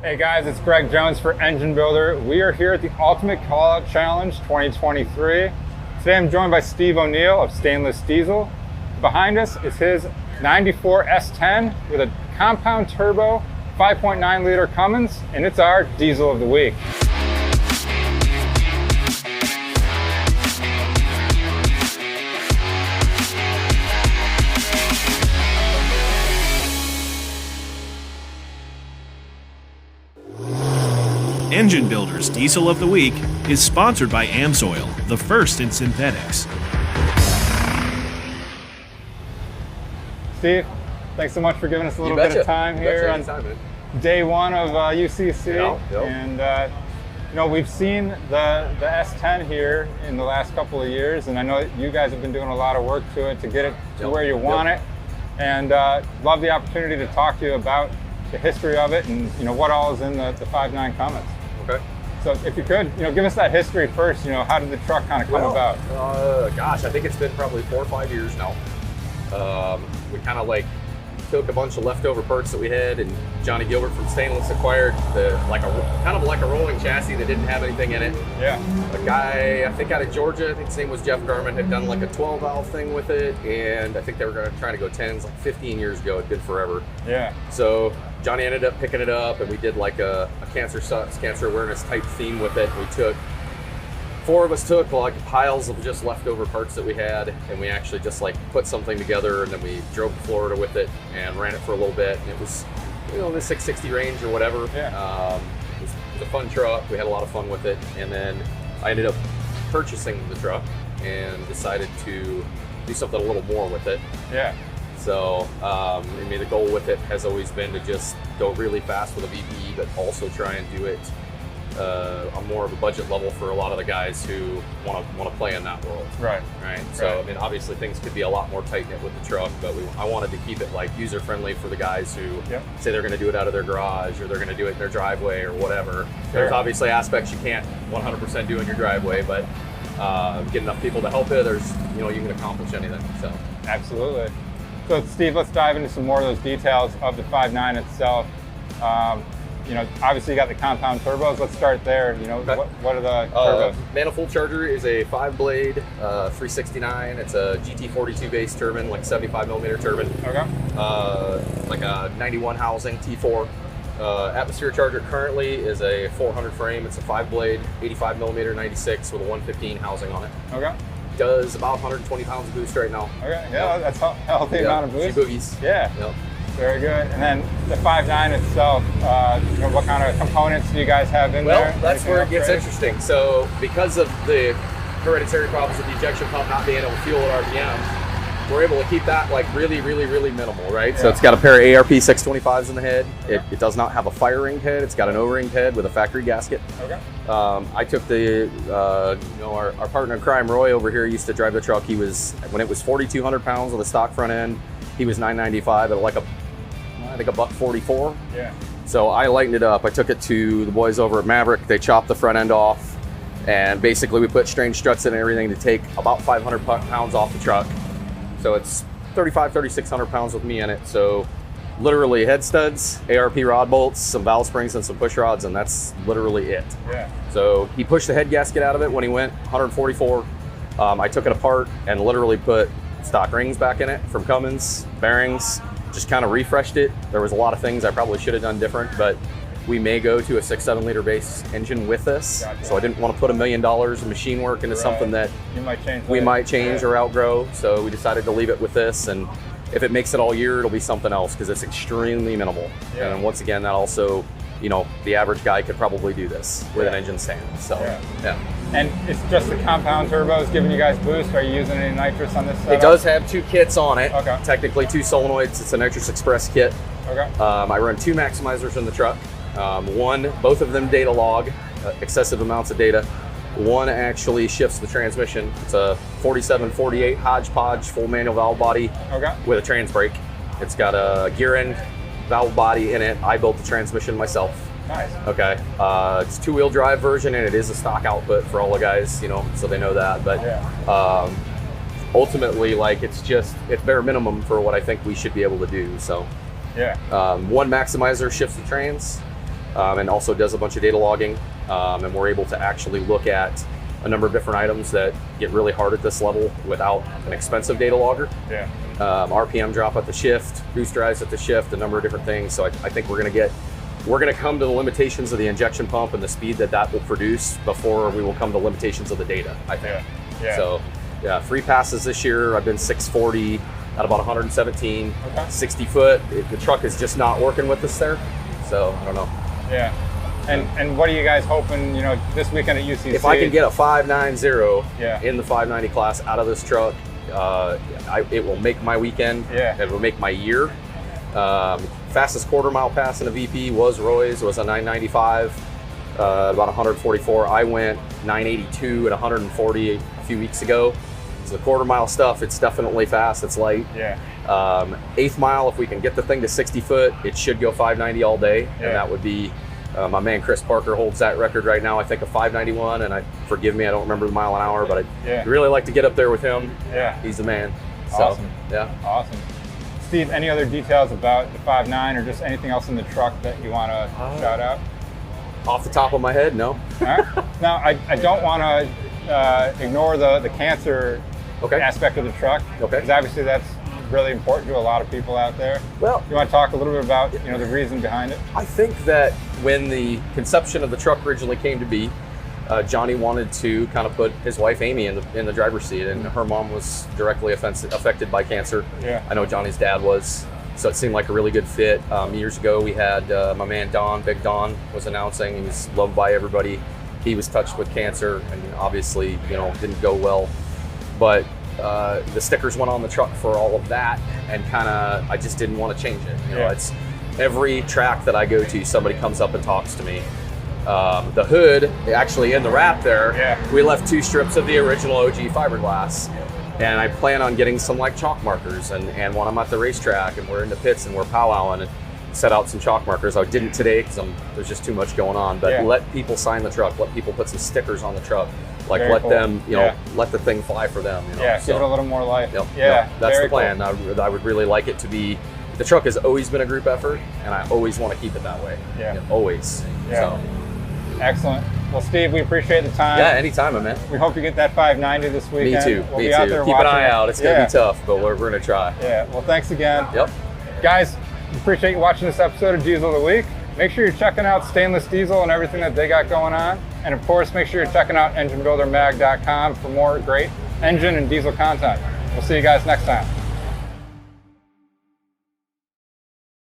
Hey guys, it's Greg Jones for Engine Builder. We are here at the Ultimate Callout Challenge 2023. Today I'm joined by Steve O'Neill of Stainless Diesel. Behind us is his 94 S10 with a compound turbo 5.9 liter Cummins, and it's our diesel of the week. Engine Builder's Diesel of the Week is sponsored by AMSOIL, the first in synthetics. Steve, thanks so much for giving us a little bit of time here on day one of UCC. And you know, we've seen the S10 here in the last couple of years, and I know that you guys have been doing a lot of work to it to get it to where you want it. And love the opportunity to talk to you about the history of it and what all is in the 5.9 Cummins. Okay. So if you could, give us that history first. How did the truck kind of come about? Gosh, I think it's been probably 4 or 5 years now. We kind of like took a bunch of leftover parts that we had, and Johnny Gilbert from Stainless acquired kind of like a rolling chassis that didn't have anything in it. Yeah. A guy, I think out of Georgia, I think his name was Jeff Garman, had done like a 12 valve thing with it, and I think they were trying to go 10s like 15 years ago. It did forever. Yeah. So Johnny ended up picking it up, and we did like a cancer sucks, cancer awareness type theme with it. Four of us took like piles of just leftover parts that we had, and we actually just like put something together, and then we drove to Florida with it and ran it for a little bit. And it was, the 660 range or whatever. Yeah. It was a fun truck. We had a lot of fun with it, and then I ended up purchasing the truck and decided to do something a little more with it. Yeah. So, I mean, the goal with it has always been to just go really fast with a VPE, but also try and do it on more of a budget level for a lot of the guys who want to play in that world. Right. So, I mean, obviously things could be a lot more tight-knit with the truck, but I wanted to keep it like user-friendly for the guys who say they're going to do it out of their garage or they're going to do it in their driveway or whatever. Sure. There's obviously aspects you can't 100% do in your driveway, but get enough people to help you, you can accomplish anything. So. Absolutely. So Steve, let's dive into some more of those details of the 5.9 itself. Obviously you got the compound turbos. Let's start there. Okay. What are the turbos? Manifold charger is a 5-blade 369. It's a GT42 base turbine, like 75 millimeter turbine. Okay. Like a 91 housing T4. Atmosphere charger currently is a 400 frame. It's a 5-blade 85 millimeter 96 with a 115 housing on it. Okay. Does about 120 pounds of boost right now. Okay. Yeah, that's a healthy amount of boost. She boogies. Yeah. Yep. Very good. And then the 5.9 itself, what kind of components do you guys have in there? Well, that's where it gets interesting. So because of the hereditary problems with the ejection pump not being able to fuel at RPM, we're able to keep that like really, really, really minimal, right? Yeah. So it's got a pair of ARP 625s in the head. Okay. It does not have a fire-ringed head. It's got an O-ringed head with a factory gasket. Okay. I took our partner in crime, Roy, over here, used to drive the truck. When it was 4,200 pounds with a stock front end, he was 995 at like I think a $144. Yeah. So I lightened it up. I took it to the boys over at Maverick. They chopped the front end off, and basically we put strange struts in and everything to take about 500 pounds off the truck. So it's 3,600 pounds with me in it. So literally head studs, ARP rod bolts, some valve springs, and some push rods, and that's literally it. Yeah. So he pushed the head gasket out of it when he went 144. I took it apart and literally put stock rings back in it from Cummins, bearings, just kind of refreshed it. There was a lot of things I probably should have done different, but we may go to a 6-7 liter base engine with this. Gotcha. So I didn't want to put $1 million of machine work into something that we might change or outgrow. So we decided to leave it with this, and if it makes it all year, it'll be something else because it's extremely minimal. Yeah. And once again, that also, the average guy could probably do this with an engine stand. So, yeah. And it's just the compound turbos giving you guys boost. Are you using any nitrous on this setup? It does have 2 kits on it. Okay. Technically 2 solenoids. It's a nitrous express kit. Okay. I run 2 maximizers in the truck. Both of them data log, excessive amounts of data. One actually shifts the transmission. It's a 47-48 hodgepodge full manual valve body with a trans brake. It's got a gear end valve body in it. I built the transmission myself. Nice. Okay. It's 2-wheel drive version, and it is a stock output for all the guys, so they know that. But ultimately, like, it's bare minimum for what I think we should be able to do. So, yeah. One maximizer shifts the trans. and also does a bunch of data logging. And we're able to actually look at a number of different items that get really hard at this level without an expensive data logger. Yeah. RPM drop at the shift, boost drives at the shift, a number of different things. So I think we're gonna come to the limitations of the injection pump and the speed that will produce before we will come to limitations of the data, I think. Yeah. So yeah, free passes this year, I've been 640 at about 117, 60 foot. The truck is just not working with us there. So I don't know. Yeah. And what are you guys hoping, this weekend at UCC? If I can get a 590 in the 590 class out of this truck, it will make my weekend. Yeah. It will make my year. Fastest quarter mile pass in a VP was Roy's. It was a 995, about 144. I went 982 at 140 a few weeks ago. So the quarter mile stuff, it's definitely fast. It's light. Yeah. 8th mile, if we can get the thing to 60 foot, it should go 590 all day, Yeah. and that would be. My man Chris Parker holds that record right now, I think, of 591, and forgive me, I don't remember the mile an hour, but I'd really like to get up there with him. Yeah. He's the man. Awesome. So, yeah. Awesome. Steve, any other details about the 5.9 or just anything else in the truck that you want to shout out? Off the top of my head, no. All right. Now, I don't want to ignore the cancer aspect of the truck. Okay. Because obviously that's really important to a lot of people out there. Well, you want to talk a little bit about the reason behind it? I think that when the conception of the truck originally came to be, Johnny wanted to kind of put his wife Amy in the driver's seat, and her mom was directly affected by cancer. Yeah. I know Johnny's dad was, so it seemed like a really good fit. Years ago, we had my man Don, Big Don, was announcing. He was loved by everybody. He was touched with cancer, and obviously, didn't go well. But the stickers went on the truck for all of that, and I just didn't want to change it. It's every track that I go to, somebody comes up and talks to me. The hood, actually in the wrap there, we left 2 strips of the original OG fiberglass. And I plan on getting some chalk markers, and when I'm at the racetrack and we're in the pits and we're powwowing, and set out some chalk markers. I didn't today because there's just too much going on, but let people sign the truck, let people put some stickers on the truck. Let them, let the thing fly for them. Give it a little more life. That's the plan. Cool. I would really like it to be. The truck has always been a group effort, and I always want to keep it that way. Always. So. Excellent. Well, Steve, we appreciate the time. Yeah, anytime, man. We hope you get that 590 this weekend. Me too. We'll Me be too. out there Keep an eye out. It's gonna be tough, but we're gonna try. Yeah. Well, thanks again. Yep. Guys, appreciate you watching this episode of Diesel of the Week. Make sure you're checking out Stainless Diesel and everything that they got going on. And of course, make sure you're checking out EngineBuilderMag.com for more great engine and diesel content. We'll see you guys next time.